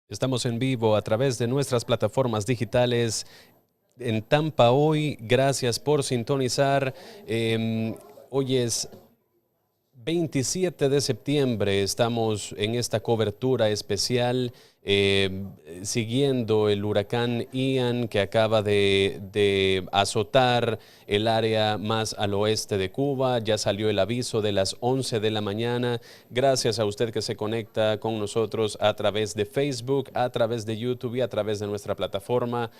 Estamos en vivo a través de nuestras plataformas digitales en Tampa hoy. Gracias por sintonizar. Hoy es 27 de septiembre. Estamos en esta cobertura especial siguiendo el huracán Ian que acaba de azotar el área más al oeste de Cuba. Ya salió el aviso de las 11 de la mañana. Gracias a usted que se conecta con nosotros a través de Facebook, a través de YouTube y a través de nuestra plataforma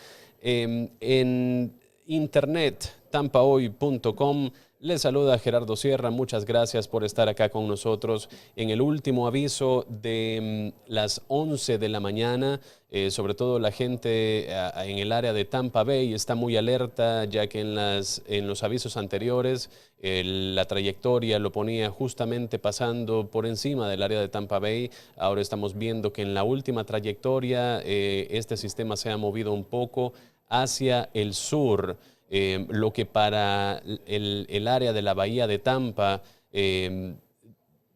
en internet, tampahoy.com. Les saluda Gerardo Sierra, muchas gracias por estar acá con nosotros en el último aviso de las 11 de la mañana. Sobre todo la gente en el área de Tampa Bay está muy alerta, ya que en los avisos anteriores la trayectoria lo ponía justamente pasando por encima del área de Tampa Bay. Ahora estamos viendo que en la última trayectoria este sistema se ha movido un poco hacia el sur. Lo que para el área de la bahía de Tampa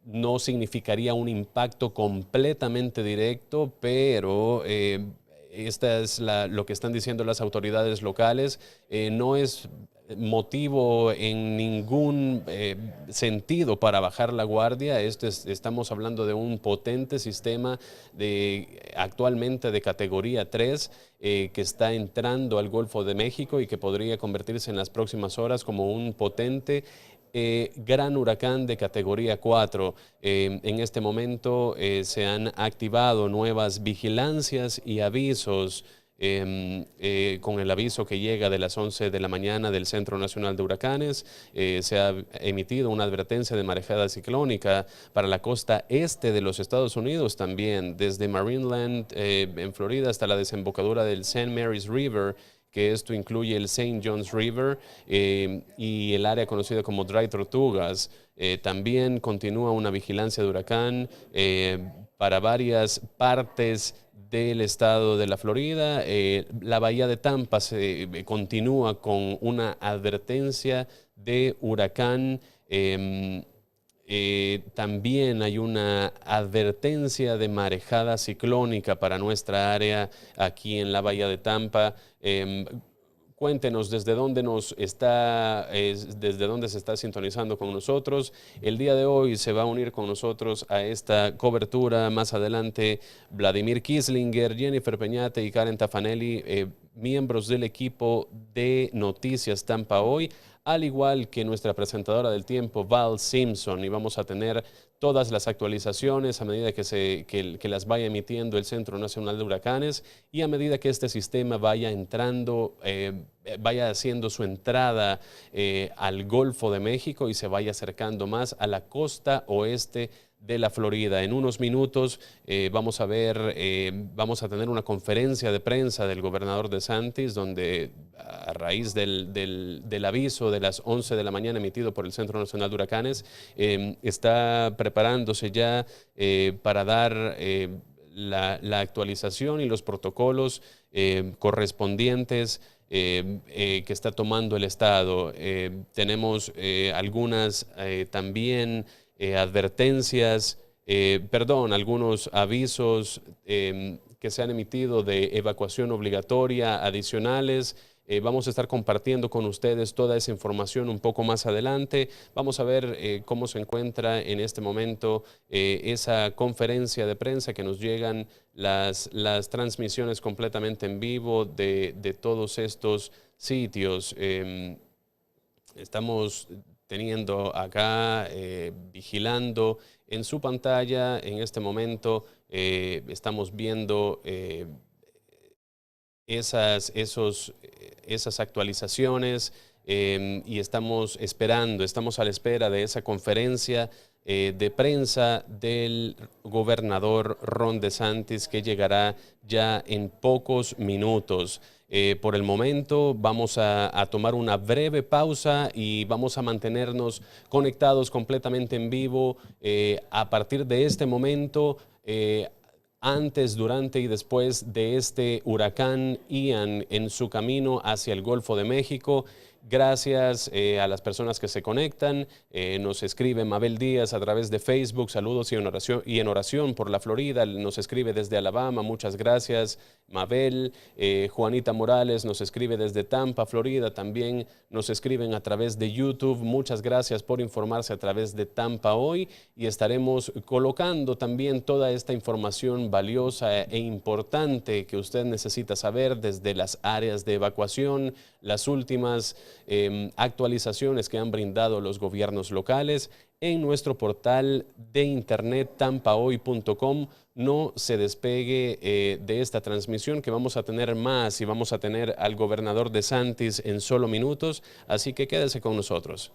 no significaría un impacto completamente directo, pero esta es lo que están diciendo las autoridades locales. No es motivo en ningún sentido para bajar la guardia. Estamos hablando de un potente sistema actualmente de categoría 3 que está entrando al Golfo de México y que podría convertirse en las próximas horas como un potente gran huracán de categoría 4. En este momento se han activado nuevas vigilancias y avisos con el aviso que llega de las 11 de la mañana del Centro Nacional de Huracanes. Se ha emitido una advertencia de marejada ciclónica para la costa este de los Estados Unidos también, desde Marineland en Florida hasta la desembocadura del St. Mary's River, que esto incluye el St. John's River y el área conocida como Dry Tortugas. También continúa una vigilancia de huracán para varias partes del estado de la Florida. La bahía de Tampa continúa con una advertencia de huracán. También hay una advertencia de marejada ciclónica para nuestra área aquí en la bahía de Tampa. Cuéntenos desde dónde desde dónde se está sintonizando con nosotros. El día de hoy se va a unir con nosotros a esta cobertura más adelante Vladimir Kislinger, Jennifer Peñate y Karen Tafanelli, miembros del equipo de Noticias Tampa Hoy, al igual que nuestra presentadora del tiempo, Val Simpson, y vamos a tener todas las actualizaciones a medida que las vaya emitiendo el Centro Nacional de Huracanes y a medida que este sistema vaya entrando, vaya haciendo su entrada al Golfo de México y se vaya acercando más a la costa oeste de la Florida. En unos minutos vamos a tener una conferencia de prensa del gobernador DeSantis, donde a raíz del aviso de las 11 de la mañana emitido por el Centro Nacional de Huracanes, está preparándose ya para dar la actualización y los protocolos correspondientes que está tomando el Estado. Tenemos algunas también advertencias, algunos avisos que se han emitido de evacuación obligatoria adicionales. Vamos a estar compartiendo con ustedes toda esa información un poco más adelante. Vamos a ver cómo se encuentra en este momento esa conferencia de prensa, que nos llegan las transmisiones completamente en vivo de todos estos sitios. Estamos teniendo acá, vigilando en su pantalla en este momento, estamos viendo esas actualizaciones y estamos a la espera de esa conferencia de prensa del gobernador Ron DeSantis, que llegará ya en pocos minutos. Por el momento vamos a tomar una breve pausa y vamos a mantenernos conectados completamente en vivo a partir de este momento. Antes, durante y después de este huracán Ian en su camino hacia el Golfo de México. Gracias a las personas que se conectan. Nos escribe Mabel Díaz a través de Facebook. Saludos y en oración por la Florida. Nos escribe desde Alabama. Muchas gracias, Mabel. Juanita Morales nos escribe desde Tampa, Florida. También nos escriben a través de YouTube. Muchas gracias por informarse a través de Tampa hoy. Y estaremos colocando también toda esta información valiosa e importante que usted necesita saber desde las áreas de evacuación, las últimas actualizaciones que han brindado los gobiernos locales en nuestro portal de internet tampahoy.com. No se despegue de esta transmisión, que vamos a tener más y vamos a tener al gobernador DeSantis en solo minutos, así que quédese con nosotros.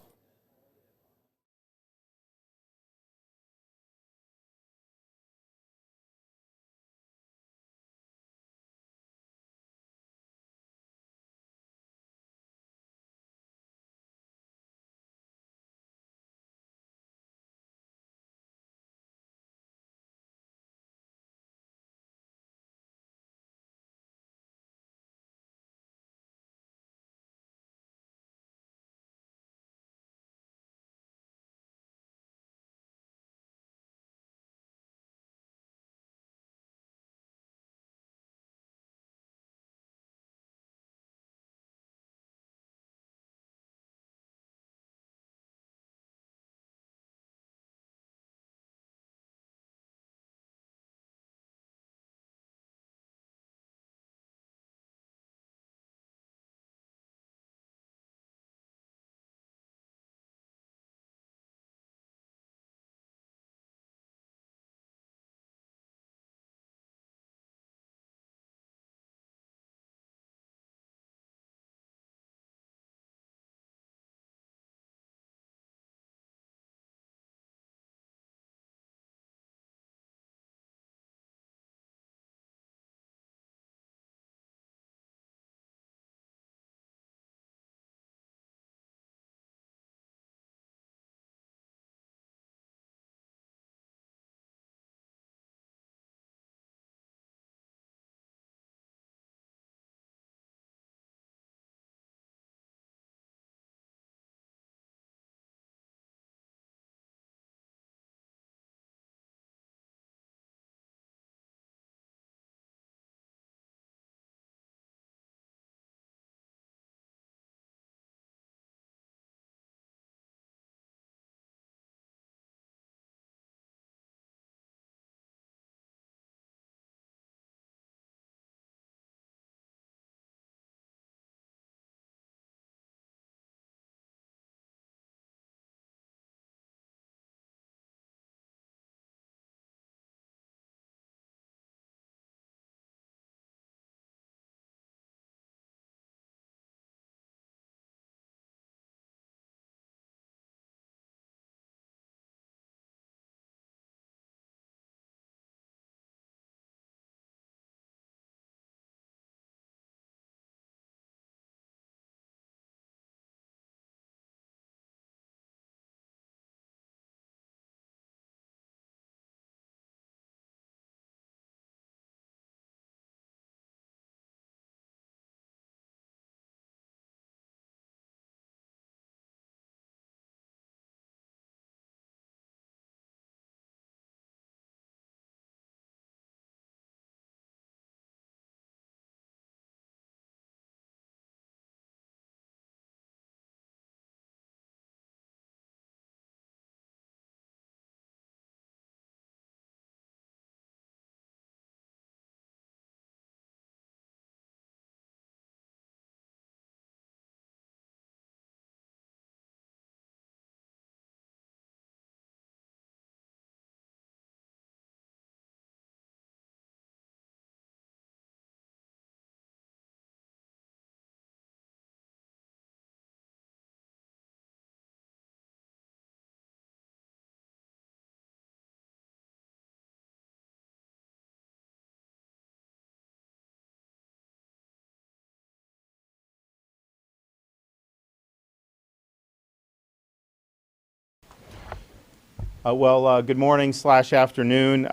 Good morning / afternoon.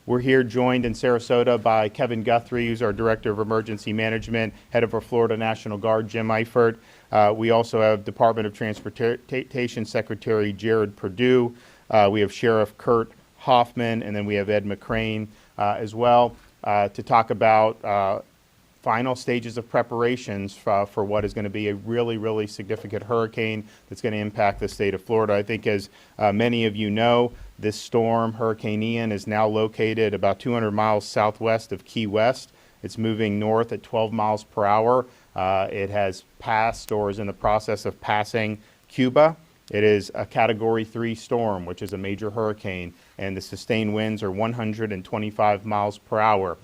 We're here joined in Sarasota by Kevin Guthrie, who's our Director of Emergency Management, head of our Florida National Guard, Jim Eifert. We also have Department of Transportation Secretary Jared Perdue. We have Sheriff Kurt Hoffman, and then we have Ed McCrane as well to talk about final stages of preparations for what is going to be a really, really significant hurricane that's going to impact the state of Florida. I think as many of you know, this storm, Hurricane Ian, is now located about 200 miles southwest of Key West. It's moving north at 12 miles per hour. It has passed or is in the process of passing Cuba. It is a Category 3 storm, which is a major hurricane, and the sustained winds are 125 miles per hour.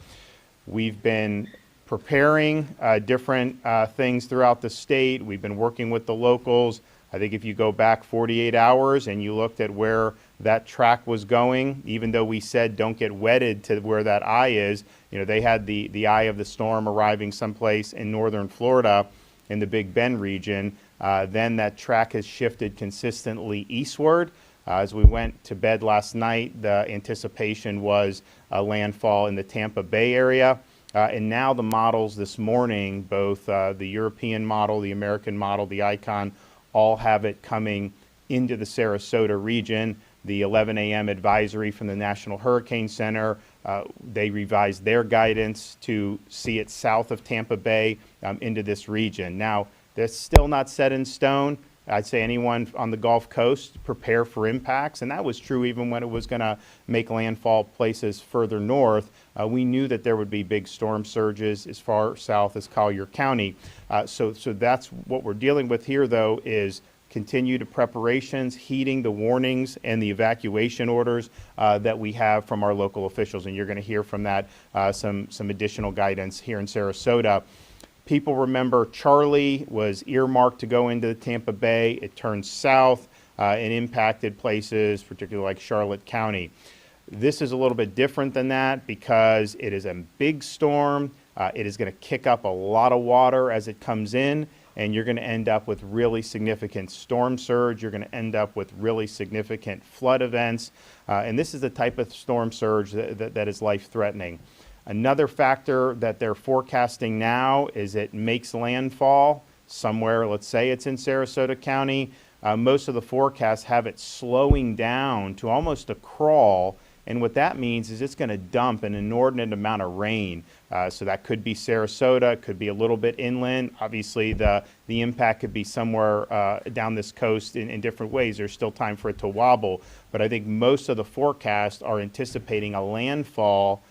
We've been preparing different things throughout the state. We've been working with the locals. I think if you go back 48 hours and you looked at where that track was going, even though we said don't get wedded to where that eye is, you know, they had the eye of the storm arriving someplace in northern Florida in the Big Bend region. Then that track has shifted consistently eastward. As we went to bed last night, the anticipation was a landfall in the Tampa Bay area. And now the models this morning, both the European model, the American model, the ICON, all have it coming into the Sarasota region. The 11 a.m. advisory from the National Hurricane Center, they revised their guidance to see it south of Tampa Bay into this region. Now, that's still not set in stone. I'd say anyone on the Gulf Coast prepare for impacts, and that was true even when it was going to make landfall places further north. We knew that there would be big storm surges as far south as Collier County. So that's what we're dealing with here, though, is continued preparations, heeding the warnings and the evacuation orders that we have from our local officials, and you're going to hear from that some additional guidance here in Sarasota. People remember Charlie was earmarked to go into the Tampa Bay. It turned south and impacted places, particularly like Charlotte County. This is a little bit different than that because it is a big storm. It is going to kick up a lot of water as it comes in, and you're going to end up with really significant storm surge. You're going to end up with really significant flood events. And this is the type of storm surge that is life-threatening. Another factor that they're forecasting now is it makes landfall somewhere, let's say it's in Sarasota County. Most of the forecasts have it slowing down to almost a crawl, and what that means is it's going to dump an inordinate amount of rain. So that could be Sarasota, could be a little bit inland. Obviously, the impact could be somewhere down this coast in different ways. There's still time for it to wobble, but I think most of the forecasts are anticipating a landfall,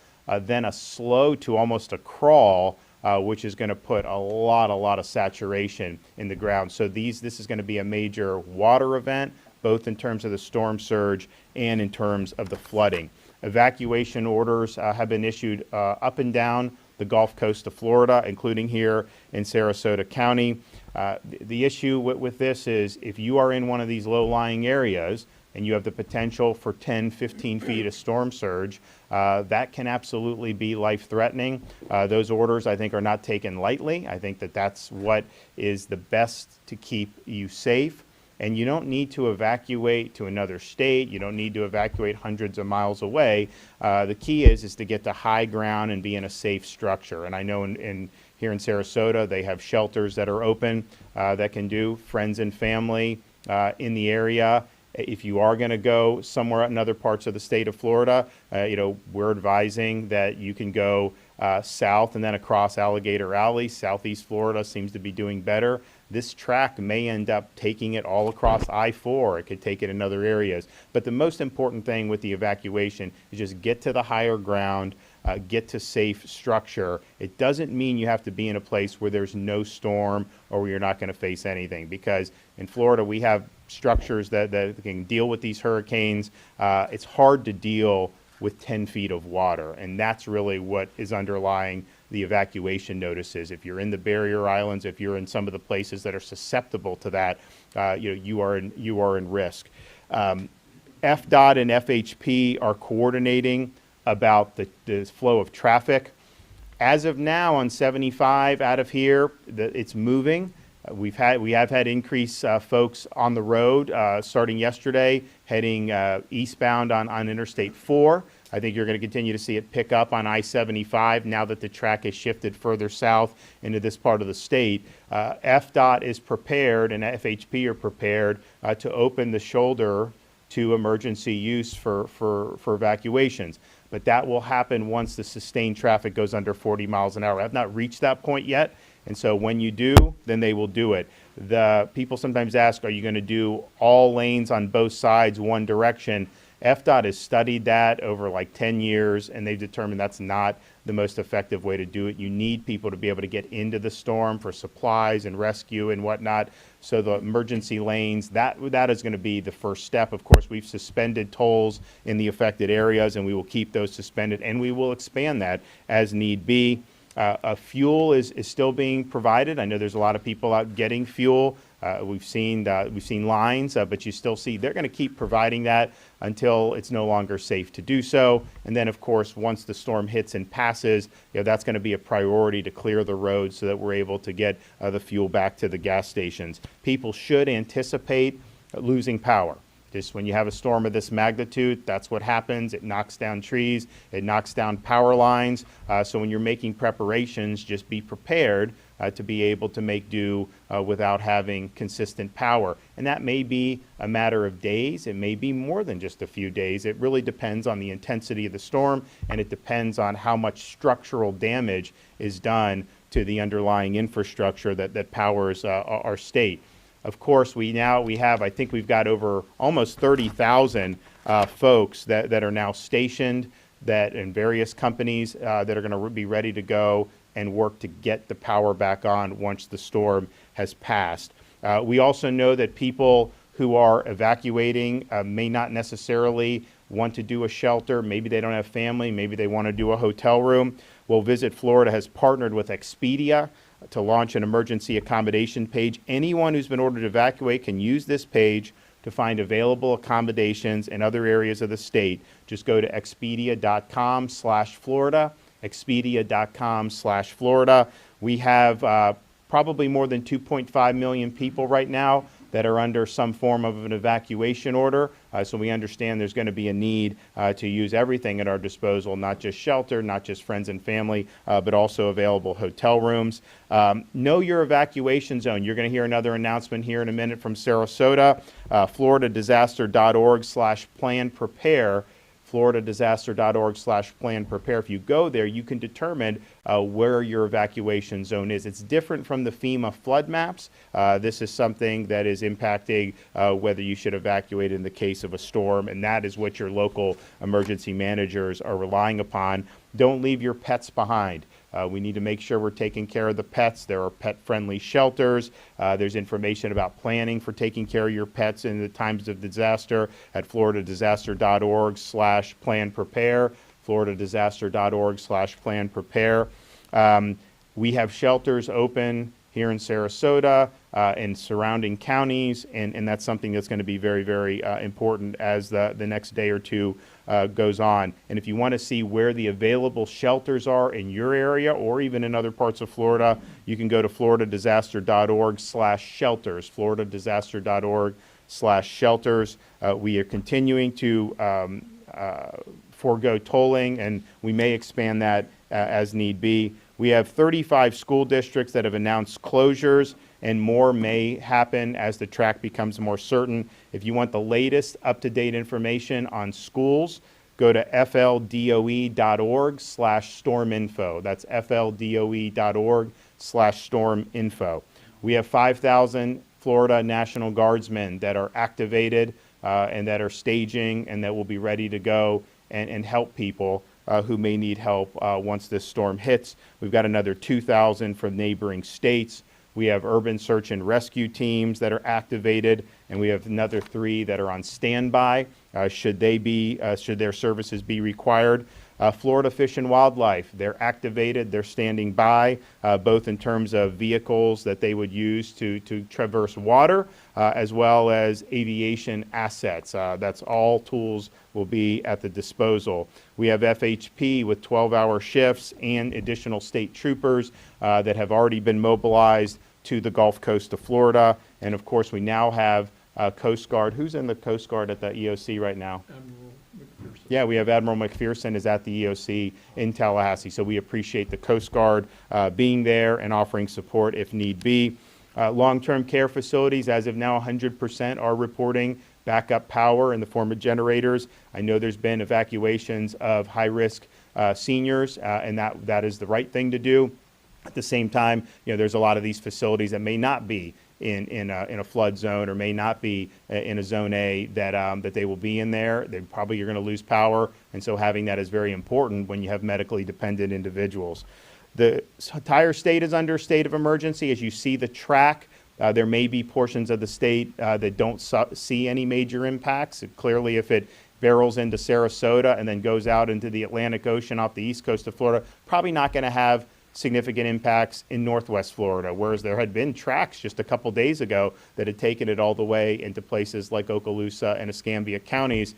then a slow to almost a crawl, which is going to put a lot of saturation in the ground. So this is going to be a major water event, both in terms of the storm surge and in terms of the flooding. Evacuation orders have been issued up and down the Gulf Coast of Florida, including here in Sarasota County. The issue with this is if you are in one of these low-lying areas and you have the potential for 10, 15 feet of storm surge, that can absolutely be life-threatening. Those orders, I think, are not taken lightly. I think that that's what is the best to keep you safe. And you don't need to evacuate to another state. You don't need to evacuate hundreds of miles away. The key is to get to high ground and be in a safe structure. And I know here in Sarasota, they have shelters that are open that can do friends and family in the area. If you are going to go somewhere in other parts of the state of Florida, we're advising that you can go south and then across Alligator Alley. Southeast Florida seems to be doing better. This track may end up taking it all across I-4. It could take it in other areas. But the most important thing with the evacuation is just get to the higher ground, get to safe structure. It doesn't mean you have to be in a place where there's no storm or where you're not going to face anything, because in Florida we have structures that can deal with these hurricanes. It's hard to deal with 10 feet of water, and that's really what is underlying the evacuation notices. If you're in the barrier islands, if you're in some of the places that are susceptible to that, you are in risk. FDOT and FHP are coordinating about the flow of traffic. As of now, on 75 out of here, it's moving. We have had increased folks on the road starting yesterday, heading eastbound on Interstate 4. I think you're going to continue to see it pick up on I-75 now that the track has shifted further south into this part of the state. FDOT is prepared and FHP are prepared to open the shoulder to emergency use for evacuations. But that will happen once the sustained traffic goes under 40 miles an hour. I've not reached that point yet, and so when you do, then they will do it. The people sometimes ask, are you going to do all lanes on both sides one direction? FDOT has studied that over like 10 years, and they've determined that's not the most effective way to do it. You need people to be able to get into the storm for supplies and rescue and whatnot. So the emergency lanes, that is going to be the first step. Of course, we've suspended tolls in the affected areas, and we will keep those suspended, and we will expand that as need be. Fuel is still being provided. I know there's a lot of people out getting fuel. We've seen lines, but you still see they're going to keep providing that until it's no longer safe to do so. And then, of course, once the storm hits and passes, that's going to be a priority to clear the roads so that we're able to get the fuel back to the gas stations. People should anticipate losing power. Just when you have a storm of this magnitude, that's what happens. It knocks down trees, it knocks down power lines. So when you're making preparations, just be prepared to be able to make do without having consistent power. And that may be a matter of days. It may be more than just a few days. It really depends on the intensity of the storm, and it depends on how much structural damage is done to the underlying infrastructure that powers our state. Of course, we have, I think we've got over almost 30,000 folks that are now stationed in various companies that are going to be ready to go and work to get the power back on once the storm has passed. We also know that people who are evacuating may not necessarily want to do a shelter. Maybe they don't have family. Maybe they want to do a hotel room. Well, Visit Florida has partnered with Expedia to launch an emergency accommodation page. Anyone who's been ordered to evacuate can use this page to find available accommodations in other areas of the state. Just go to expedia.com/Florida, expedia.com/Florida. We have probably more than 2.5 million people right now that are under some form of an evacuation order. So we understand there's going to be a need to use everything at our disposal, not just shelter, not just friends and family, but also available hotel rooms. Know your evacuation zone. You're going to hear another announcement here in a minute from Sarasota. FloridaDisaster.org/plan prepare. FloridaDisaster.org/plan prepare. If you go there, you can determine where your evacuation zone is. It's different from the FEMA flood maps. This is something that is impacting whether you should evacuate in the case of a storm, and that is what your local emergency managers are relying upon. Don't leave your pets behind. We need to make sure we're taking care of the pets. There are pet-friendly shelters. There's information about planning for taking care of your pets in the times of disaster at FloridaDisaster.org/plan prepare, FloridaDisaster.org/plan prepare. We have shelters open here in Sarasota and surrounding counties, and that's something that's going to be very, very important as the next day or two goes on. And if you want to see where the available shelters are in your area or even in other parts of Florida, you can go to FloridaDisaster.org/shelters, FloridaDisaster.org/shelters. We are continuing to forego tolling, and we may expand that as need be. We have 35 school districts that have announced closures, and more may happen as the track becomes more certain. If you want the latest up-to-date information on schools, go to fldoe.org/storminfo. That's fldoe.org/storminfo. We have 5,000 Florida National Guardsmen that are activated and that are staging and that will be ready to go and help people who may need help once this storm hits. We've got another 2,000 from neighboring states. We have urban search and rescue teams that are activated, and we have another 3 that are on standby should their services be required. Florida Fish and Wildlife, they're activated, they're standing by, both in terms of vehicles that they would use to traverse water, as well as aviation assets. That's all tools will be at the disposal. We have FHP with 12-hour shifts and additional state troopers that have already been mobilized to the Gulf Coast of Florida. And of course, we now have Coast Guard. Who's in the Coast Guard at the EOC right now? Yeah, we have Admiral McPherson is at the EOC in Tallahassee, so we appreciate the Coast Guard being there and offering support if need be. Long-term care facilities, as of now, 100% are reporting backup power in the form of generators. I know there's been evacuations of high-risk seniors, and that is the right thing to do. At the same time, there's a lot of these facilities that may not be in a flood zone or may not be in a zone A that they will be in there. They probably are going to lose power, and so having that is very important when you have medically dependent individuals. The entire state is under a state of emergency. As you see the track, there may be portions of the state that don't see any major impacts. Clearly, if it barrels into Sarasota and then goes out into the Atlantic Ocean off the east coast of Florida, probably not going to have significant impacts in northwest Florida, whereas there had been tracks just a couple days ago that had taken it all the way into places like Okaloosa and Escambia counties.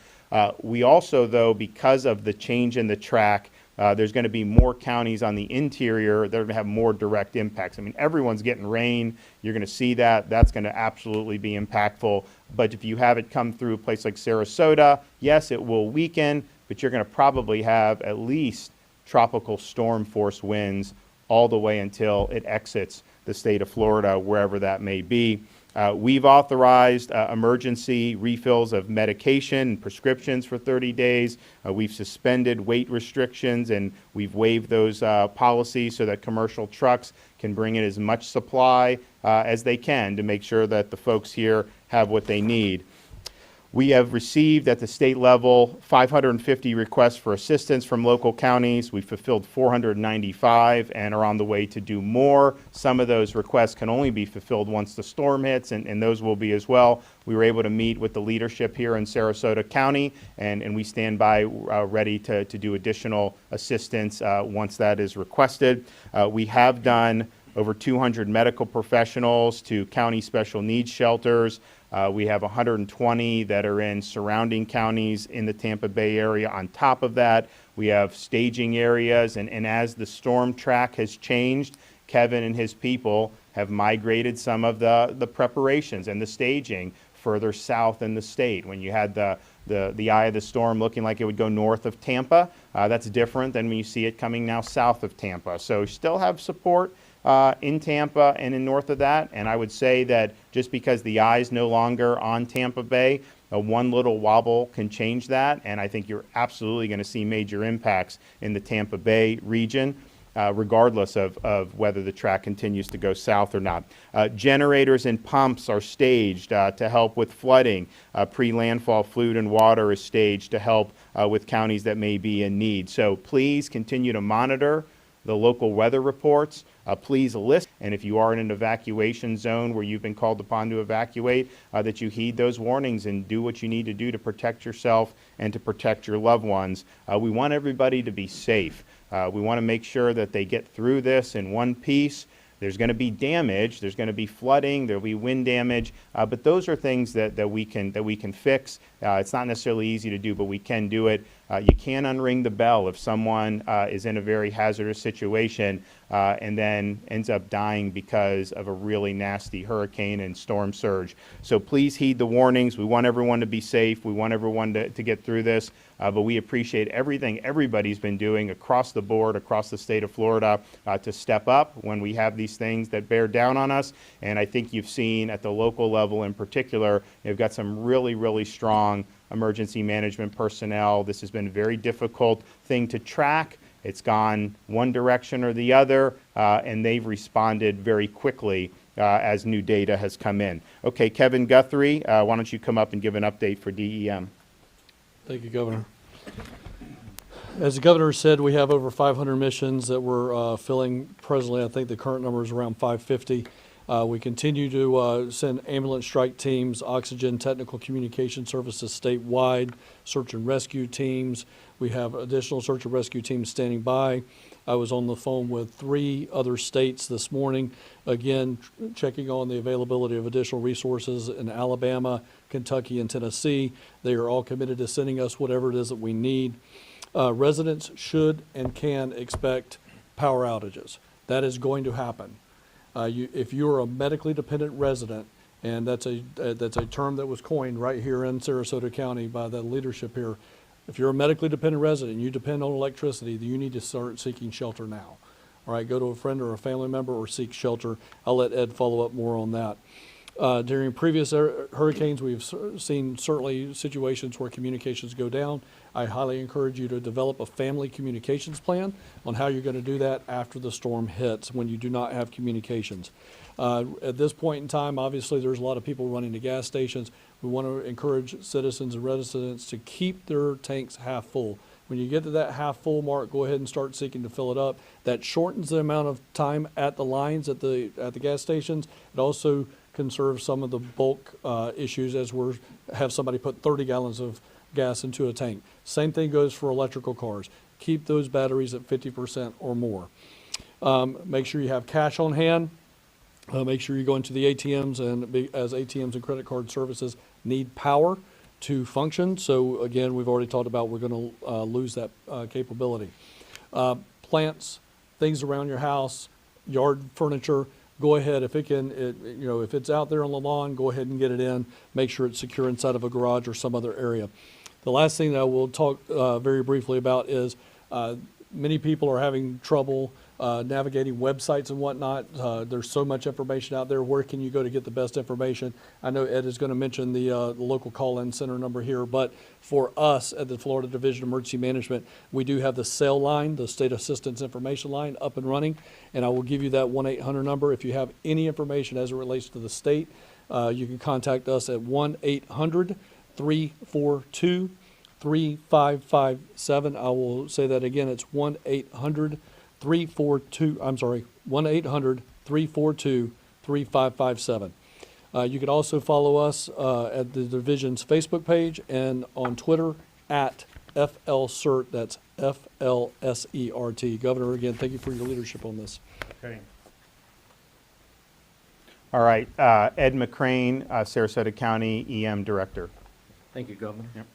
We also, though, because of the change in the track, there's going to be more counties on the interior that are going to have more direct impacts. I mean, everyone's getting rain. You're going to see that. That's going to absolutely be impactful. But if you have it come through a place like Sarasota, yes, it will weaken, but you're going to probably have at least tropical storm force winds all the way until it exits the state of Florida, wherever that may be. We've authorized emergency refills of medication and prescriptions for 30 days. We've suspended weight restrictions, and we've waived those policies so that commercial trucks can bring in as much supply as they can to make sure that the folks here have what they need. We have received at the state level 550 requests for assistance from local counties. We fulfilled 495 and are on the way to do more. Some of those requests can only be fulfilled once the storm hits, and those will be as well. We were able to meet with the leadership here in Sarasota County, and we stand by ready to do additional assistance once that is requested. We have done over 200 medical professionals to county special needs shelters. We have 120 that are in surrounding counties in the Tampa Bay area. On top of that, we have staging areas, and as the storm track has changed, Kevin and his people have migrated some of the preparations and the staging further south in the state. When you had the eye of the storm looking like it would go north of Tampa, that's different than when you see it coming now south of Tampa. So still have support in Tampa and in north of that, and I would say that just because the eye is no longer on Tampa Bay, one little wobble can change that, and I think you're absolutely going to see major impacts in the Tampa Bay region, regardless of whether the track continues to go south or not. Generators and pumps are staged to help with flooding. Pre-landfall fluid and water is staged to help with counties that may be in need. So please continue to monitor the local weather reports. Please listen, and if you are in an evacuation zone where you've been called upon to evacuate, that you heed those warnings and do what you need to do to protect yourself and to protect your loved ones. We want everybody to be safe. We want to make sure that they get through this in one piece. There's going to be damage, there's going to be flooding, there'll be wind damage, but those are things that we can fix. It's not necessarily easy to do, but we can do it. You can unring the bell if someone is in a very hazardous situation and then ends up dying because of a really nasty hurricane and storm surge. So please heed the warnings. We want everyone to be safe. We want everyone to get through this, but we appreciate everything everybody's been doing across the board, across the state of Florida, to step up when we have these things that bear down on us. And I think you've seen at the local level in particular, you've got some really, really strong emergency management personnel. This has been a very difficult thing to track. It's gone one direction or the other, and they've responded very quickly as new data has come in. Okay, Kevin Guthrie, why don't you come up and give an update for DEM? Thank you, Governor. As the Governor said, we have over 500 missions that we're filling presently. I think the current number is around 550. We continue to send ambulance strike teams, oxygen, technical communication services statewide, search and rescue teams. We have additional search and rescue teams standing by. I was on the phone with 3 other states this morning, again, checking on the availability of additional resources in Alabama, Kentucky, and Tennessee. They are all committed to sending us whatever it is that we need. Residents should and can expect power outages. That is going to happen. If you're a medically dependent resident, and that's a term that was coined right here in Sarasota County by the leadership here, If you're a medically dependent resident and you depend on electricity, then you need to start seeking shelter now. All right, go to a friend or a family member or seek shelter. I'll let Ed follow up more on that. During previous hurricanes, we've seen certainly situations where communications go down. I highly encourage you to develop a family communications plan on how you're going to do that after the storm hits when you do not have communications. At this point in time, obviously, there's a lot of people running to gas stations. We want to encourage citizens and residents to keep their tanks half full. When you get to that half full mark, go ahead and start seeking to fill it up. That shortens the amount of time at the lines at the gas stations. It also conserves some of the bulk issues as we have somebody put 30 gallons of gas into a tank. Same thing goes for electrical cars. Keep those batteries at 50% or more. Make sure you have cash on hand. Make sure you go into the ATMs, and as ATMs and credit card services need power to function. So again, we've already talked about we're going to lose that capability. Plants, things around your house, yard furniture, go ahead. If it can, if it's out there on the lawn, go ahead and get it in. Make sure it's secure inside of a garage or some other area. The last thing that I will talk very briefly about is many people are having trouble navigating websites and whatnot. There's so much information out there. Where can you go to get the best information? I know Ed is going to mention the local call-in center number here, but for us at the Florida Division of Emergency Management, we do have the SAIL line, the State Assistance Information Line, up and running, and I will give you that 1-800 number. If you have any information as it relates to the state, you can contact us at 1-800-342-3557. I will say that again. It's 1-800-342-3557. You can also follow us at the division's Facebook page and on Twitter at FLCERT. That's FLSERT. Governor, again, thank you for your leadership on this. Okay. All right. Ed McCrane, Sarasota County EM Director. Thank you, Governor. Yep.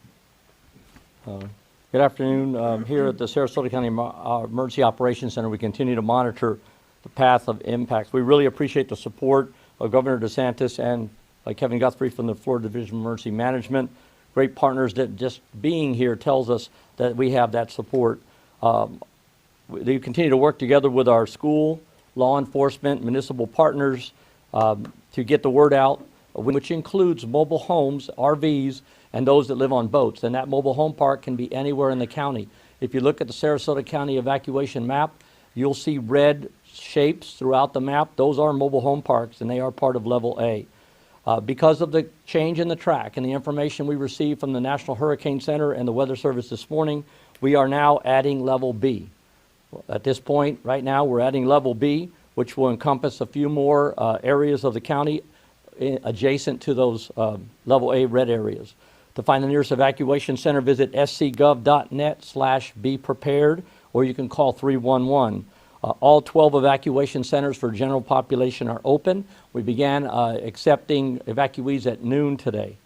Good afternoon. Here at the Sarasota County Emergency Operations Center, we continue to monitor the path of impacts. We really appreciate the support of Governor DeSantis and Kevin Guthrie from the Florida Division of Emergency Management. Great partners that just being here tells us that we have that support. They continue to work together with our school, law enforcement, municipal partners to get the word out, which includes mobile homes, RVs, and those that live on boats. And that mobile home park can be anywhere in the county. If you look at the Sarasota County evacuation map, you'll see red shapes throughout the map. Those are mobile home parks, and they are part of Level A. Because of the change in the track and the information we received from the National Hurricane Center and the Weather Service this morning, we are now adding Level B. At this point, right now, we're adding Level B, which will encompass a few more areas of the county adjacent to those Level A red areas. To find the nearest evacuation center, visit scgov.net/beprepared, or you can call 311. All 12 evacuation centers for general population are open. We began accepting evacuees at noon today.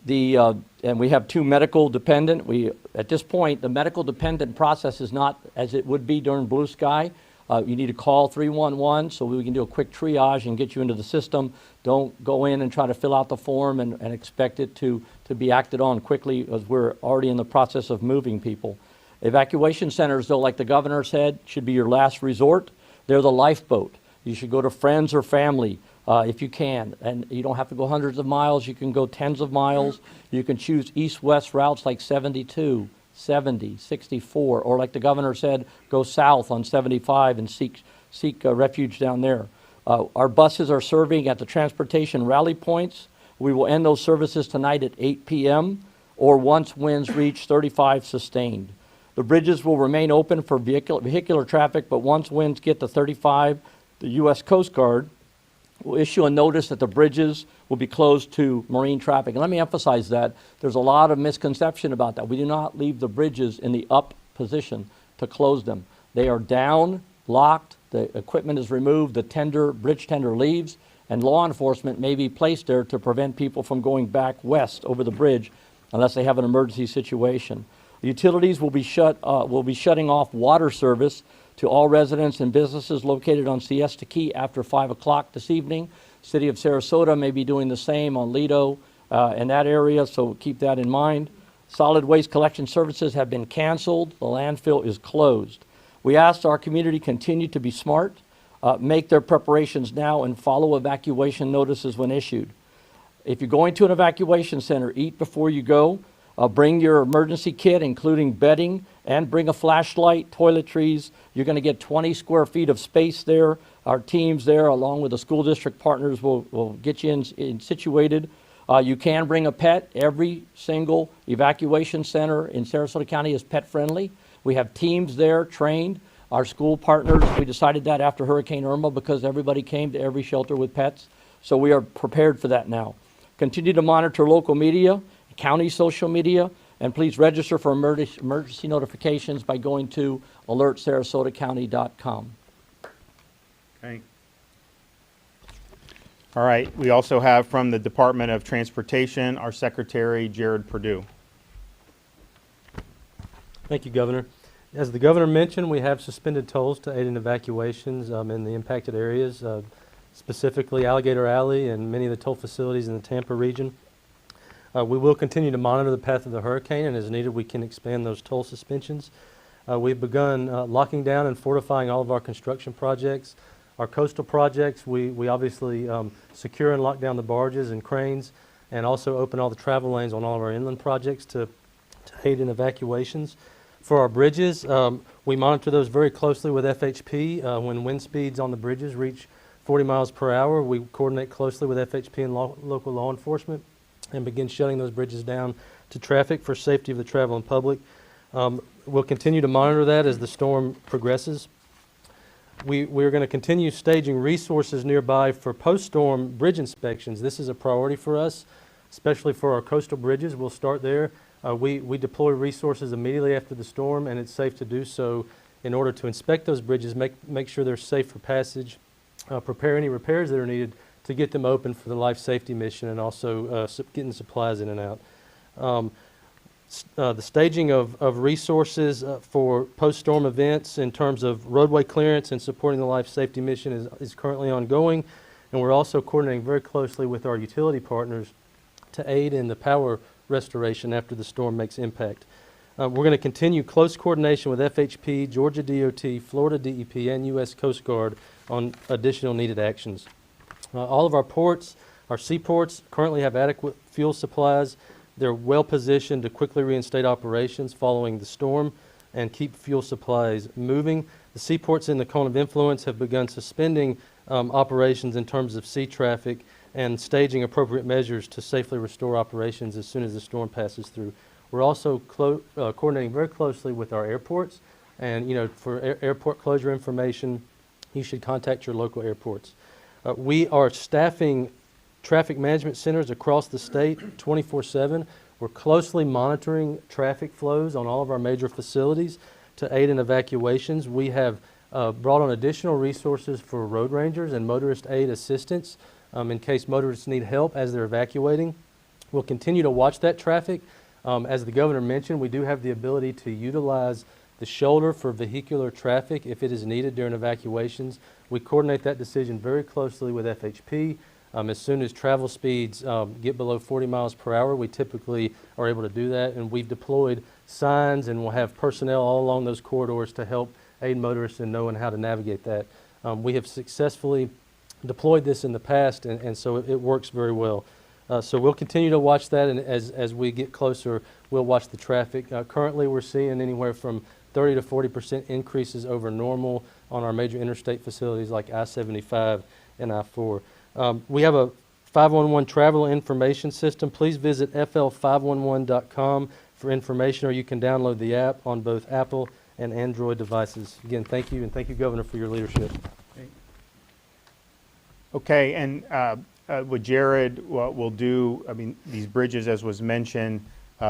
And we have 2 medical dependent. At this point, the medical dependent process is not as it would be during blue sky. You need to call 311 so we can do a quick triage and get you into the system. Don't go in and try to fill out the form and expect it to be acted on quickly, as we're already in the process of moving people. Evacuation centers, though, like the governor said, should be your last resort. They're the lifeboat. You should go to friends or family if you can. And you don't have to go hundreds of miles. You can go tens of miles. You can choose east-west routes like 72. 70, 64, or like the governor said, go south on 75 and seek refuge down there. Our buses are serving at the transportation rally points. We will end those services tonight at 8 p.m. or once winds reach 35 sustained. The bridges will remain open for vehicular traffic, but once winds get to 35, the U.S. Coast Guard will issue a notice that the bridges will be closed to marine traffic. And let me emphasize that. There's a lot of misconception about that. We do not leave the bridges in the up position to close them. They are down, locked, the equipment is removed, the bridge tender leaves, and law enforcement may be placed there to prevent people from going back west over the bridge unless they have an emergency situation. The utilities will be shutting off water service to all residents and businesses located on Siesta Key after 5 o'clock this evening. City of Sarasota may be doing the same on Lido and that area, so keep that in mind. Solid waste collection services have been canceled. The landfill is closed. We ask our community continue to be smart, make their preparations now, and follow evacuation notices when issued. If you're going to an evacuation center, eat before you go. Bring your emergency kit, including bedding, and bring a flashlight, toiletries. You're going to get 20 square feet of space there. Our teams there, along with the school district partners, will get you in situated. You can bring a pet. Every single evacuation center in Sarasota County is pet friendly. We have teams there trained. Our school partners, we decided that after Hurricane Irma because everybody came to every shelter with pets. So we are prepared for that now. Continue to monitor local media, county social media, and please register for emergency notifications by going to alertsarasotacounty.com. Okay. All right. We also have from the Department of Transportation, our Secretary, Jared Perdue. Thank you, Governor. As the Governor mentioned, we have suspended tolls to aid in evacuations in the impacted areas, specifically Alligator Alley and many of the toll facilities in the Tampa region. We will continue to monitor the path of the hurricane, and as needed, we can expand those toll suspensions. We've begun locking down and fortifying all of our construction projects. Our coastal projects, we obviously secure and lock down the barges and cranes, and also open all the travel lanes on all of our inland projects to aid in evacuations. For our bridges, we monitor those very closely with FHP. When wind speeds on the bridges reach 40 miles per hour, we coordinate closely with FHP and local law enforcement and begin shutting those bridges down to traffic for safety of the traveling public. We'll continue to monitor that as the storm progresses. We're going to continue staging resources nearby for post-storm bridge inspections. This is a priority for us, especially for our coastal bridges. We'll start there. We deploy resources immediately after the storm, and it's safe to do so in order to inspect those bridges, make sure they're safe for passage, prepare any repairs that are needed to get them open for the life safety mission, and also getting supplies in and out. The staging of resources for post-storm events in terms of roadway clearance and supporting the life safety mission is currently ongoing, and we're also coordinating very closely with our utility partners to aid in the power restoration after the storm makes impact. We're going to continue close coordination with FHP, Georgia DOT, Florida DEP, and U.S. Coast Guard on additional needed actions. All of our ports, our seaports, currently have adequate fuel supplies. They're well positioned to quickly reinstate operations following the storm and keep fuel supplies moving. The seaports in the cone of influence have begun suspending operations in terms of sea traffic and staging appropriate measures to safely restore operations as soon as the storm passes through. We're also coordinating very closely with our airports, and for airport closure information, you should contact your local airports. We are staffing traffic management centers across the state 24/7. We're closely monitoring traffic flows on all of our major facilities to aid in evacuations. We have brought on additional resources for road rangers and motorist aid assistance in case motorists need help as they're evacuating. We'll continue to watch that traffic. As the Governor mentioned, we do have the ability to utilize the shoulder for vehicular traffic if it is needed during evacuations. We coordinate that decision very closely with FHP. As soon as travel speeds get below 40 miles per hour, we typically are able to do that, and we've deployed signs and we'll have personnel all along those corridors to help aid motorists in knowing how to navigate that. We have successfully deployed this in the past, and so it works very well. So we'll continue to watch that, and as we get closer, we'll watch the traffic. Currently, we're seeing anywhere from 30 to 40% increases over normal on our major interstate facilities like I-75 and I-4. We have a 511 travel information system. Please visit fl511.com for information, or you can download the app on both Apple and Android devices. Again, thank you, and thank you, Governor, for your leadership. Okay, and what Jared will do, I mean, these bridges, as was mentioned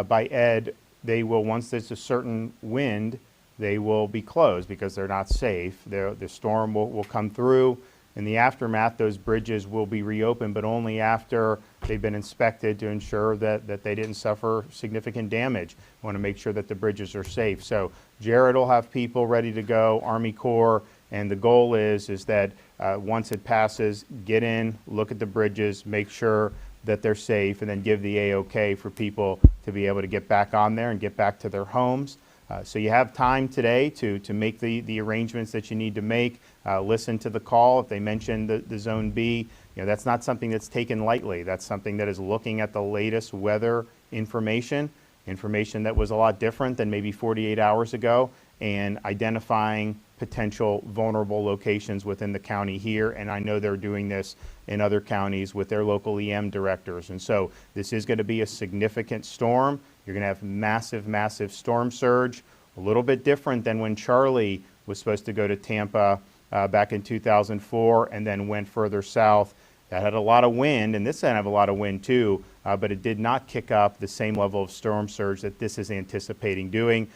by Ed, they will, once there's a certain wind, they will be closed because they're not safe. The storm will come through. In the aftermath, those bridges will be reopened, but only after they've been inspected to ensure that they didn't suffer significant damage. We want to make sure that the bridges are safe. So Jared will have people ready to go, Army Corps, and the goal is that once it passes, get in, look at the bridges, make sure that they're safe, and then give the A-OK for people to be able to get back on there and get back to their homes. So you have time today to make the arrangements that you need to make. Listen to the call. If they mention the Zone B, that's not something that's taken lightly. That's something that is looking at the latest weather information that was a lot different than maybe 48 hours ago, and identifying potential vulnerable locations within the county here. And I know they're doing this in other counties with their local EM directors. And so this is going to be a significant storm. You're going to have massive, massive storm surge, a little bit different than when Charlie was supposed to go to Tampa back in 2004 and then went further south. That had a lot of wind, and this had a lot of wind too, but it did not kick up the same level of storm surge that this is anticipating doing,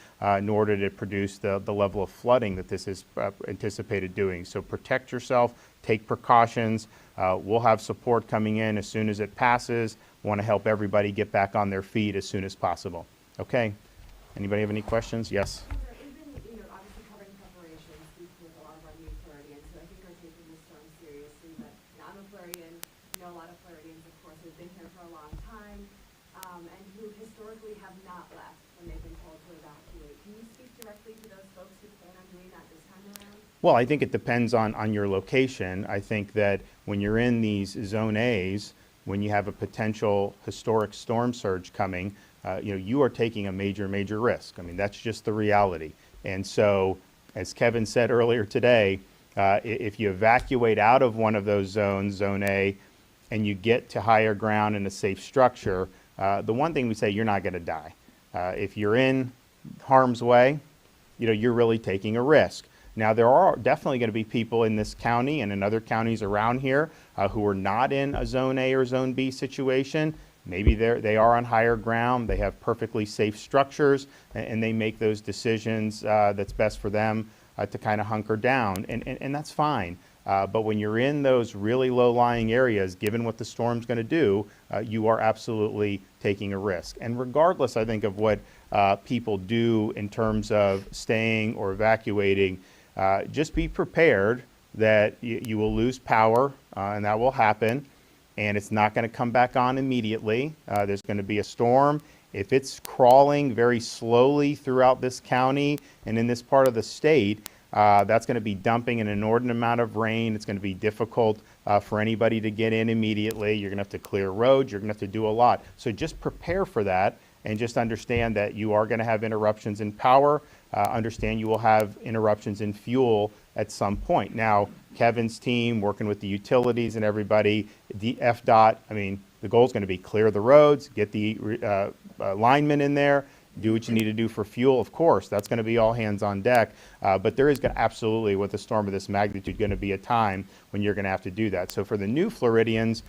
nor did it produce the level of flooding that this is anticipated doing. So protect yourself, take precautions. We'll have support coming in as soon as it passes. We want to help everybody get back on their feet as soon as possible. Okay. Anybody have any questions? Yes. We've been, obviously covering preparations, speaking with a lot of our new Floridians who I think are taking this storm seriously, but I'm a Floridian, know a lot of Floridians, of course, who've been here for a long time, and who historically have not left when they've been told to evacuate. Can you speak directly to those folks who plan on doing that this time around? Well, I think it depends on your location. I think that when you're in these Zone A's, when you have a potential historic storm surge coming, you are taking a major, major risk. I mean, that's just the reality. And so, as Kevin said earlier today, if you evacuate out of one of those zones, Zone A, and you get to higher ground in a safe structure, the one thing we say, you're not going to die. If you're in harm's way, you're really taking a risk. Now, there are definitely going to be people in this county and in other counties around here who are not in a Zone A or Zone B situation. Maybe they are on higher ground, they have perfectly safe structures, and they make those decisions that's best for them to kind of hunker down, and that's fine. But when you're in those really low-lying areas, given what the storm's going to do, you are absolutely taking a risk. And regardless, I think, of what people do in terms of staying or evacuating, just be prepared that you will lose power, and that will happen. And it's not going to come back on immediately. There's going to be a storm. If it's crawling very slowly throughout this county and in this part of the state, that's going to be dumping an inordinate amount of rain. It's going to be difficult for anybody to get in immediately. You're going to have to clear roads. You're going to have to do a lot. So just prepare for that, and just understand that you are going to have interruptions in power. Understand you will have interruptions in fuel at some point. Now, Kevin's team, working with the utilities and everybody, the FDOT, the goal is going to be clear the roads, get the linemen in there, do what you need to do for fuel. Of course, that's going to be all hands on deck. But there is going to absolutely, with a storm of this magnitude, going to be a time when you're going to have to do that. So for the new Floridians,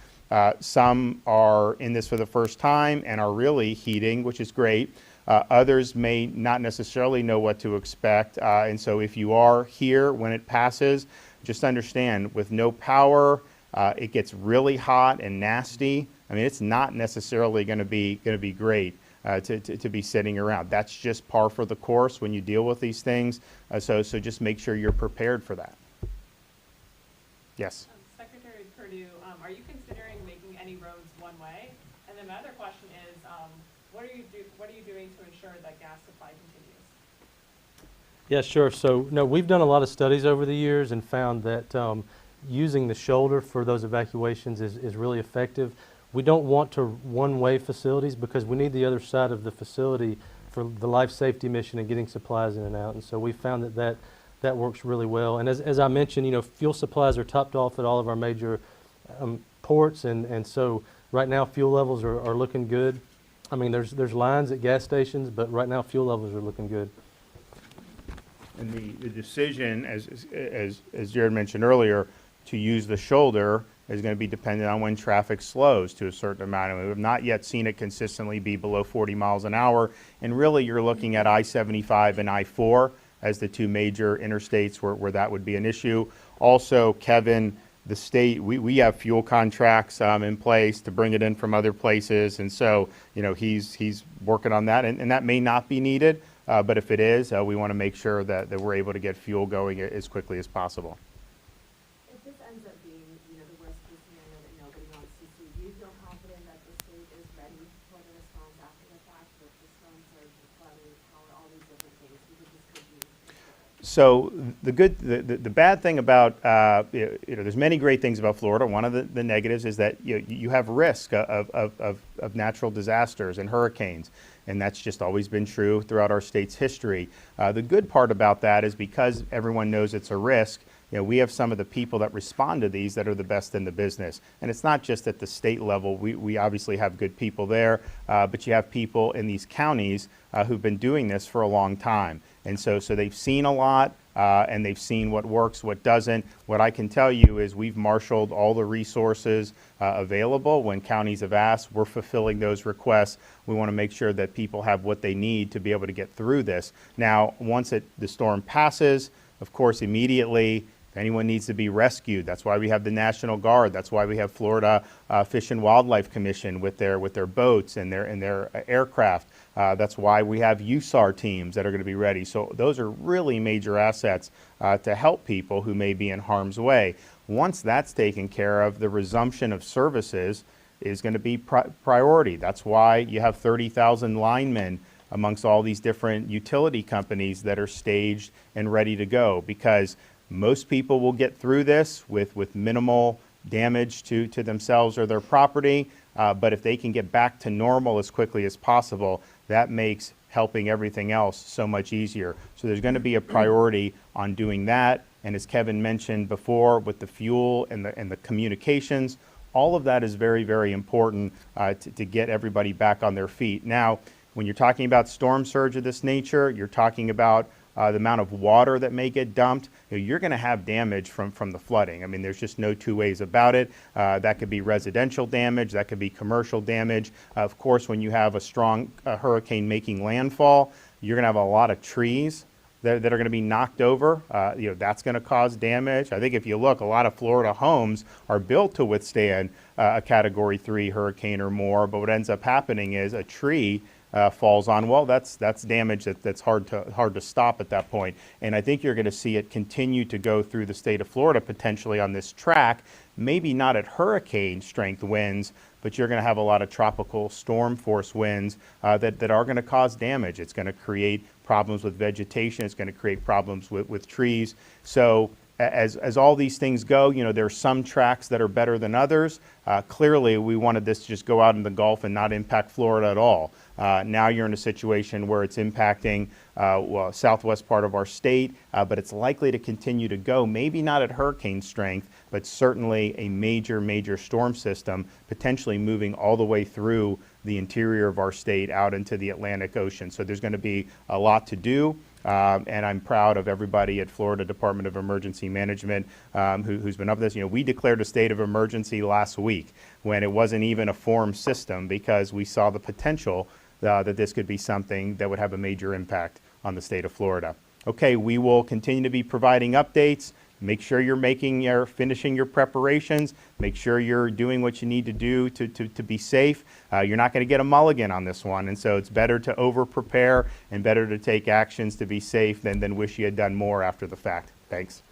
some are in this for the first time and are really heeding, which is great. Others may not necessarily know what to expect. And so if you are here when it passes, just understand, with no power, it gets really hot and nasty. It's not necessarily going to be great to be sitting around. That's just par for the course when you deal with these things. So just make sure you're prepared for that. Yes. Secretary Perdue, are you considering making any roads one way? And then my other question is, what are you doing to ensure that gas supply continues? Yeah, sure. So, no, we've done a lot of studies over the years and found that using the shoulder for those evacuations is really effective. We don't want to one-way facilities because we need the other side of the facility for the life safety mission and getting supplies in and out. And so we found that works really well. And as I mentioned, fuel supplies are topped off at all of our major ports, and so right now fuel levels are looking good. There's lines at gas stations, but right now fuel levels are looking good. And the decision, as Jared mentioned earlier, to use the shoulder is going to be dependent on when traffic slows to a certain amount. And we have not yet seen it consistently be below 40 miles an hour. And really, you're looking at I-75 and I-4 as the two major interstates where that would be an issue. Also, Kevin, the state, we have fuel contracts in place to bring it in from other places. And so, he's working on that. And that may not be needed. But if it is, we want to make sure that we're able to get fuel going as quickly as possible. If this ends up being, the worst case scenario that nobody wants to see, do you feel confident that the state is ready for the response after the fact? So the bad thing about, there's many great things about Florida. One of the negatives is that you have risk of natural disasters and hurricanes, and that's just always been true throughout our state's history. The good part about that is because everyone knows it's a risk, we have some of the people that respond to these that are the best in the business. And it's not just at the state level. We obviously have good people there, but you have people in these counties who've been doing this for a long time. And so they've seen a lot, and they've seen what works, what doesn't. What I can tell you is we've marshaled all the resources available. When counties have asked, we're fulfilling those requests. We want to make sure that people have what they need to be able to get through this. Now, once the storm passes, of course, immediately, if anyone needs to be rescued, that's why we have the National Guard. That's why we have Florida Fish and Wildlife Commission with their boats and their aircraft. That's why we have USAR teams that are going to be ready. So those are really major assets to help people who may be in harm's way. Once that's taken care of, the resumption of services is going to be priority. That's why you have 30,000 linemen amongst all these different utility companies that are staged and ready to go, because most people will get through this with minimal damage to themselves or their property, but if they can get back to normal as quickly as possible, that makes helping everything else so much easier. So there's going to be a priority on doing that, and as Kevin mentioned before, with the fuel and the communications, all of that is very, very important to get everybody back on their feet. Now, when you're talking about storm surge of this nature, you're talking about the amount of water that may get dumped. You're going to have damage from the flooding. I mean, there's just no two ways about it. That could be residential damage, that could be commercial damage. Of course, when you have a strong hurricane making landfall, you're going to have a lot of trees that are going to be knocked over. That's going to cause damage. I think if you look, a lot of Florida homes are built to withstand a Category 3 hurricane or more, but what ends up happening is a tree falls on, well, that's damage that's hard to stop at that point. And I think you're going to see it continue to go through the state of Florida potentially on this track, maybe not at hurricane strength winds, but you're going to have a lot of tropical storm force winds that are going to cause damage. It's going to create problems with vegetation. It's going to create problems with trees. So as all these things go, there are some tracks that are better than others. Clearly, we wanted this to just go out in the Gulf and not impact Florida at all. Now you're in a situation where it's impacting southwest part of our state, but it's likely to continue to go, maybe not at hurricane strength, but certainly a major, major storm system, potentially moving all the way through the interior of our state out into the Atlantic Ocean. So there's going to be a lot to do. And I'm proud of everybody at Florida Department of Emergency Management who's been up this. We declared a state of emergency last week when it wasn't even a formed system, because we saw the potential that this could be something that would have a major impact on the state of Florida. Okay, we will continue to be providing updates. Make sure you're finishing your preparations. Make sure you're doing what you need to do to be safe. You're not going to get a mulligan on this one, and so it's better to over-prepare and better to take actions to be safe than wish you had done more after the fact. Thanks.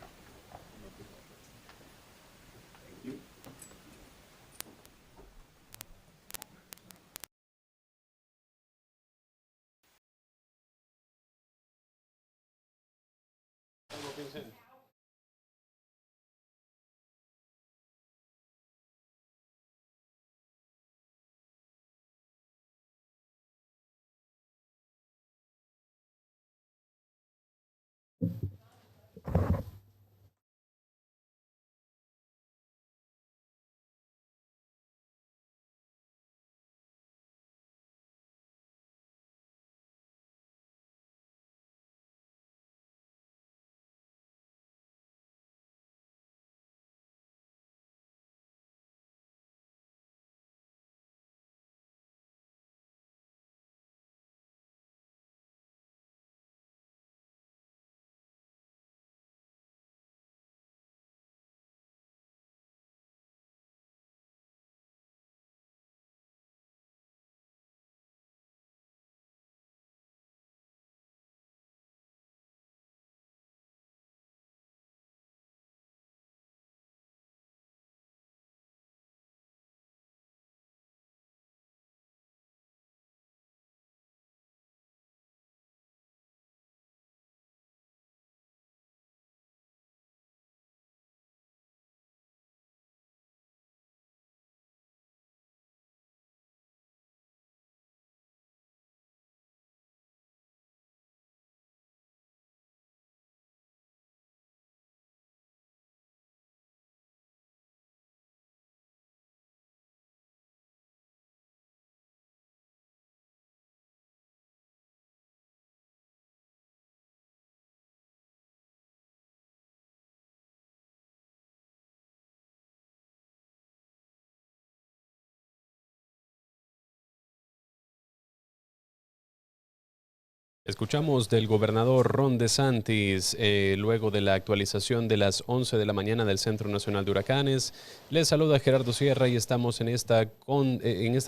Escuchamos del gobernador Ron DeSantis luego de la actualización de las 11 de la mañana del Centro Nacional de Huracanes. Les saluda Gerardo Sierra y estamos en esta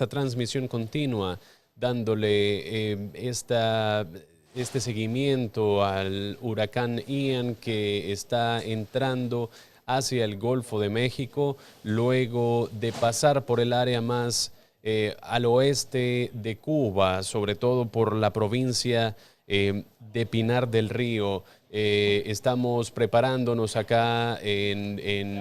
transmisión continua dándole este seguimiento al huracán Ian que está entrando hacia el Golfo de México luego de pasar por el área más al oeste de Cuba, sobre todo por la provincia de Pinar del Río. Estamos preparándonos acá en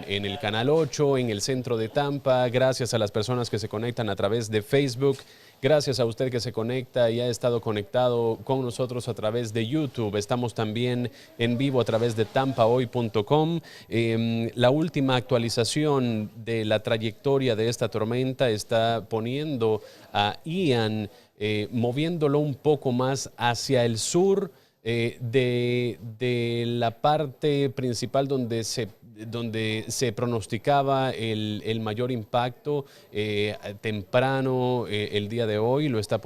el Canal 8, en el centro de Tampa. Gracias a las personas que se conectan a través de Facebook. Gracias a usted que se conecta y ha estado conectado con nosotros a través de YouTube. Estamos también en vivo a través de tampahoy.com. La última actualización de la trayectoria de esta tormenta está poniendo a Ian moviéndolo un poco más hacia el sur de la parte principal donde se pronosticaba el mayor impacto temprano el día de hoy. Lo está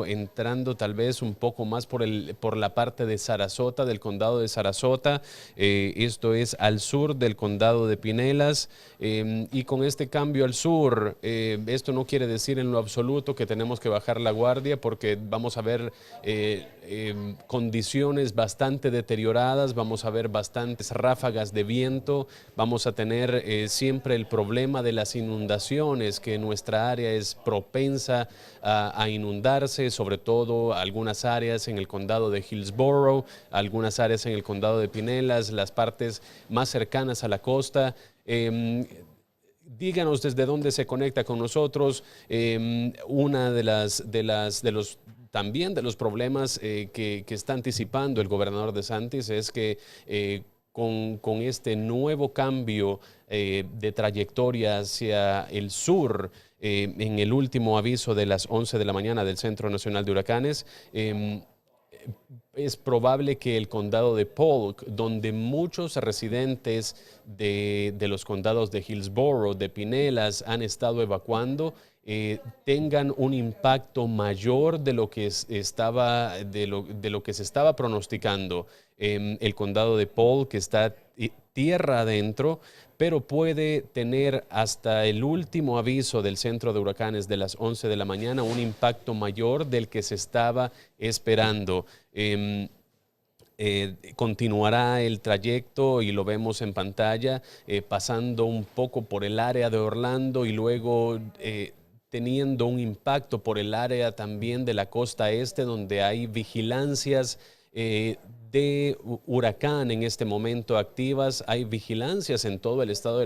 entrando tal vez un poco más por la parte de Sarasota, del condado de Sarasota. Esto es al sur del condado de Pinellas. Y con este cambio al sur, esto no quiere decir en lo absoluto que tenemos que bajar la guardia, porque vamos a ver condiciones bastante deterioradas, vamos a ver bastantes ráfagas de viento, vamos a tener siempre el problema de las inundaciones, que nuestra área es propensa a inundarse, sobre todo algunas áreas en el condado de Hillsborough, algunas áreas en el condado de Pinellas, las partes más cercanas a la costa. Díganos desde dónde se conecta con nosotros. Una de los problemas que está anticipando el gobernador DeSantis es que con este nuevo cambio de trayectoria hacia el sur, en el último aviso de las 11 de la mañana del Centro Nacional de Huracanes, es probable que el condado de Polk, donde muchos residentes de los condados de Hillsborough, de Pinellas, han estado evacuando, tengan un impacto mayor de lo que se estaba pronosticando. El condado de Polk está tierra adentro, pero puede tener hasta el último aviso del centro de huracanes de las 11 de la mañana un impacto mayor del que se estaba esperando. Continuará el trayecto y lo vemos en pantalla, pasando un poco por el área de Orlando y luego teniendo un impacto por el área también de la costa este, donde hay vigilancias de huracán en este momento activas. Hay vigilancias en todo el estado de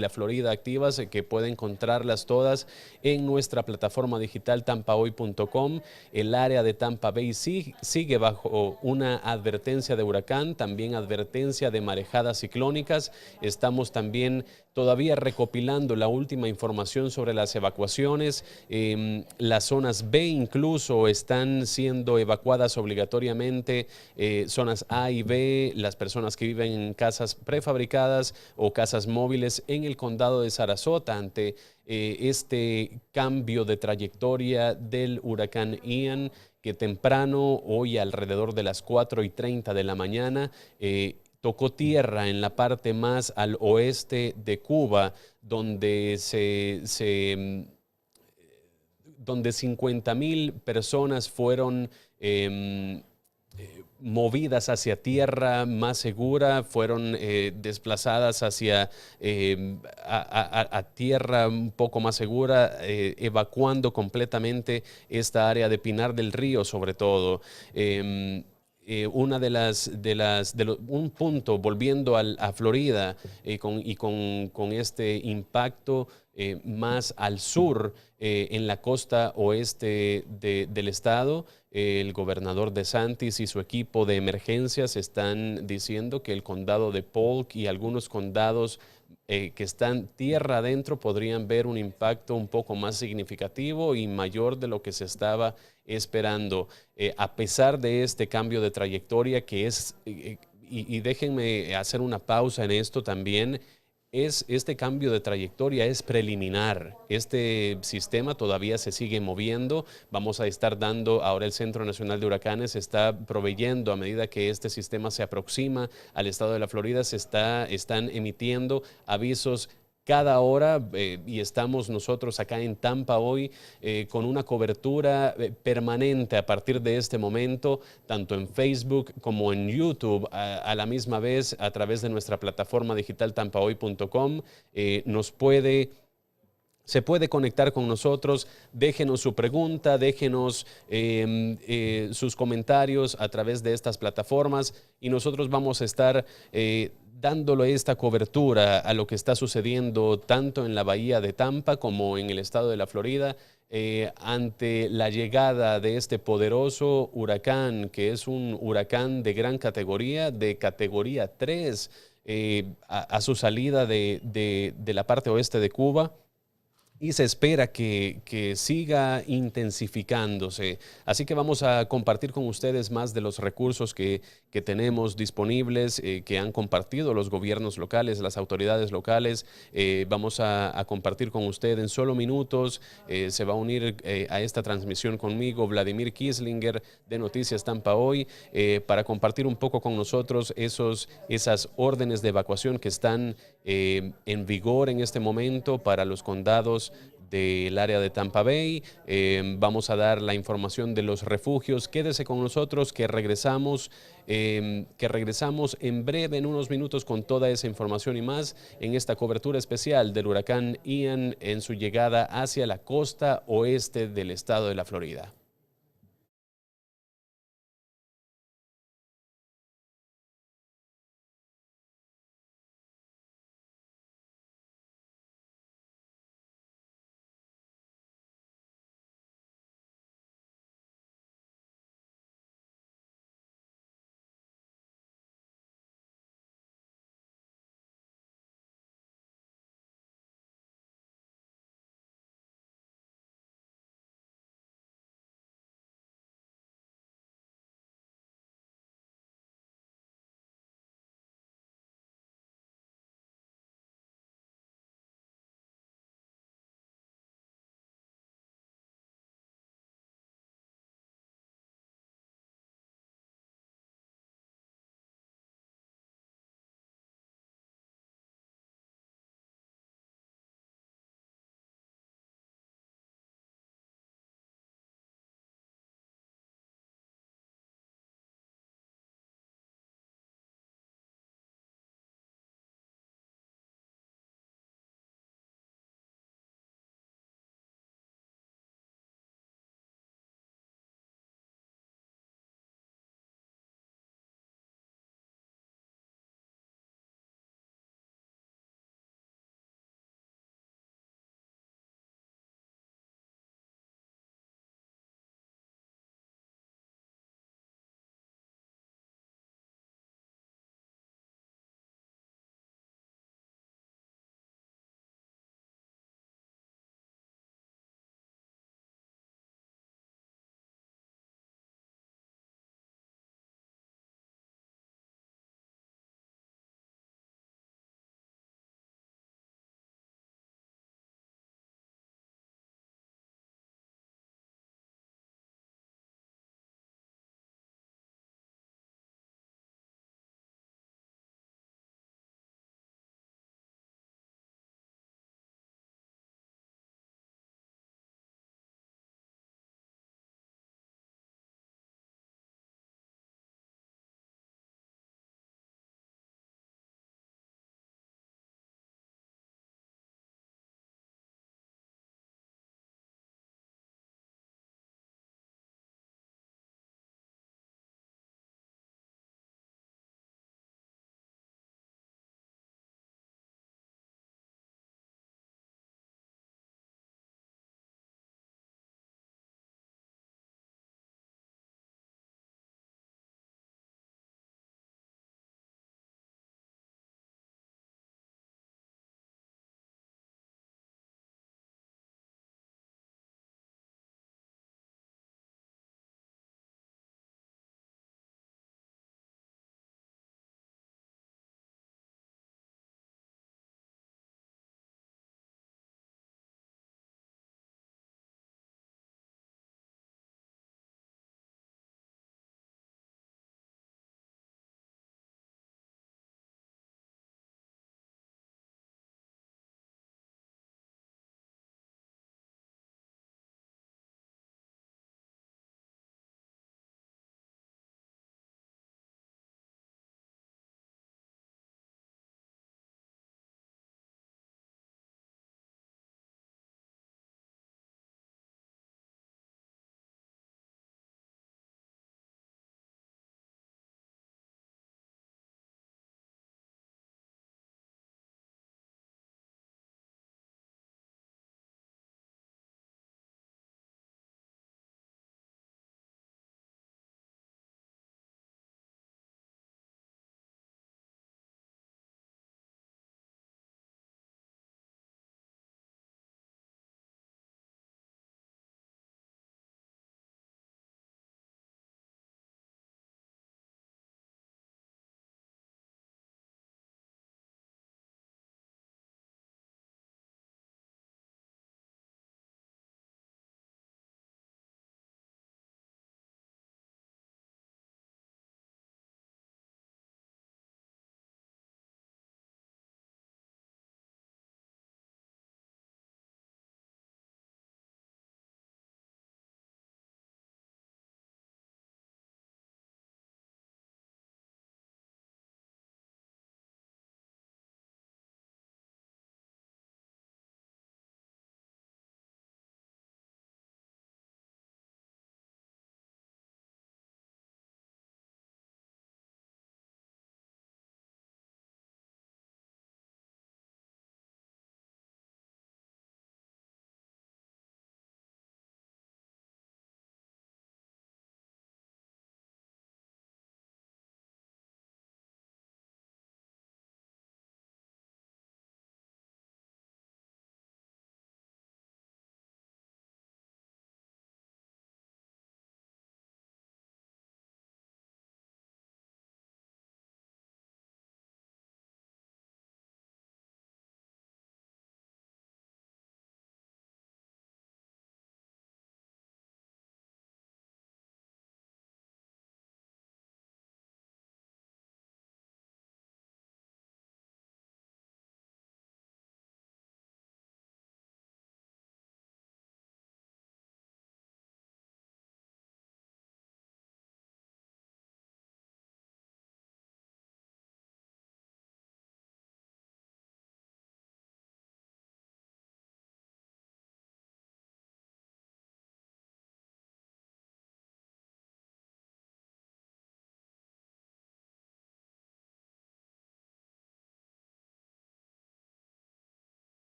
la Florida activas, que puede encontrarlas todas en nuestra plataforma digital tampahoy.com. El área de Tampa Bay sigue bajo una advertencia de huracán, también advertencia de marejadas ciclónicas. Estamos también todavía recopilando la última información sobre las evacuaciones. Las zonas B incluso están siendo evacuadas obligatoriamente. Zonas A y B, las personas que viven en casas prefabricadas o casas móviles en el condado de Sarasota ante este cambio de trayectoria del huracán Ian, que temprano, hoy alrededor de las 4:30 de la mañana, tocó tierra en la parte más al oeste de Cuba, donde 50,000 personas fueron movidas hacia tierra más segura, fueron desplazadas hacia a tierra un poco más segura, evacuando completamente esta área de Pinar del Río, sobre todo. Un punto, volviendo a Florida, con este impacto más al sur, en la costa oeste del estado, el gobernador DeSantis y su equipo de emergencias están diciendo que el condado de Polk y algunos condados que están tierra adentro podrían ver un impacto un poco más significativo y mayor de lo que se estaba esperando. A pesar de este cambio de trayectoria que es, y déjenme hacer una pausa en esto también, este cambio de trayectoria es preliminar. Este sistema todavía se sigue moviendo. Vamos a estar dando, ahora el Centro Nacional de Huracanes está proveyendo, a medida que este sistema se aproxima al estado de la Florida, están emitiendo avisos cada hora y estamos nosotros acá en Tampa hoy con una cobertura permanente a partir de este momento, tanto en Facebook como en YouTube, a la misma vez a través de nuestra plataforma digital tampahoy.com. Se puede conectar con nosotros, déjenos su pregunta, déjenos sus comentarios a través de estas plataformas y nosotros vamos a estar dándole esta cobertura a lo que está sucediendo tanto en la bahía de Tampa como en el estado de la Florida ante la llegada de este poderoso huracán, que es un huracán de gran categoría, de categoría 3, a su salida de la parte oeste de Cuba. Y se espera que siga intensificándose. Así que vamos a compartir con ustedes más de los recursos que tenemos disponibles, que han compartido los gobiernos locales, las autoridades locales. Vamos a compartir con usted en solo minutos. Se va a unir a esta transmisión conmigo Vladimir Kislinger de Noticias Tampa Hoy para compartir un poco con nosotros esas órdenes de evacuación que están en vigor en este momento para los condados del área de Tampa Bay. Vamos a dar la información de los refugios. Quédese con nosotros que regresamos en breve, en unos minutos, con toda esa información y más en esta cobertura especial del huracán Ian en su llegada hacia la costa oeste del estado de la Florida.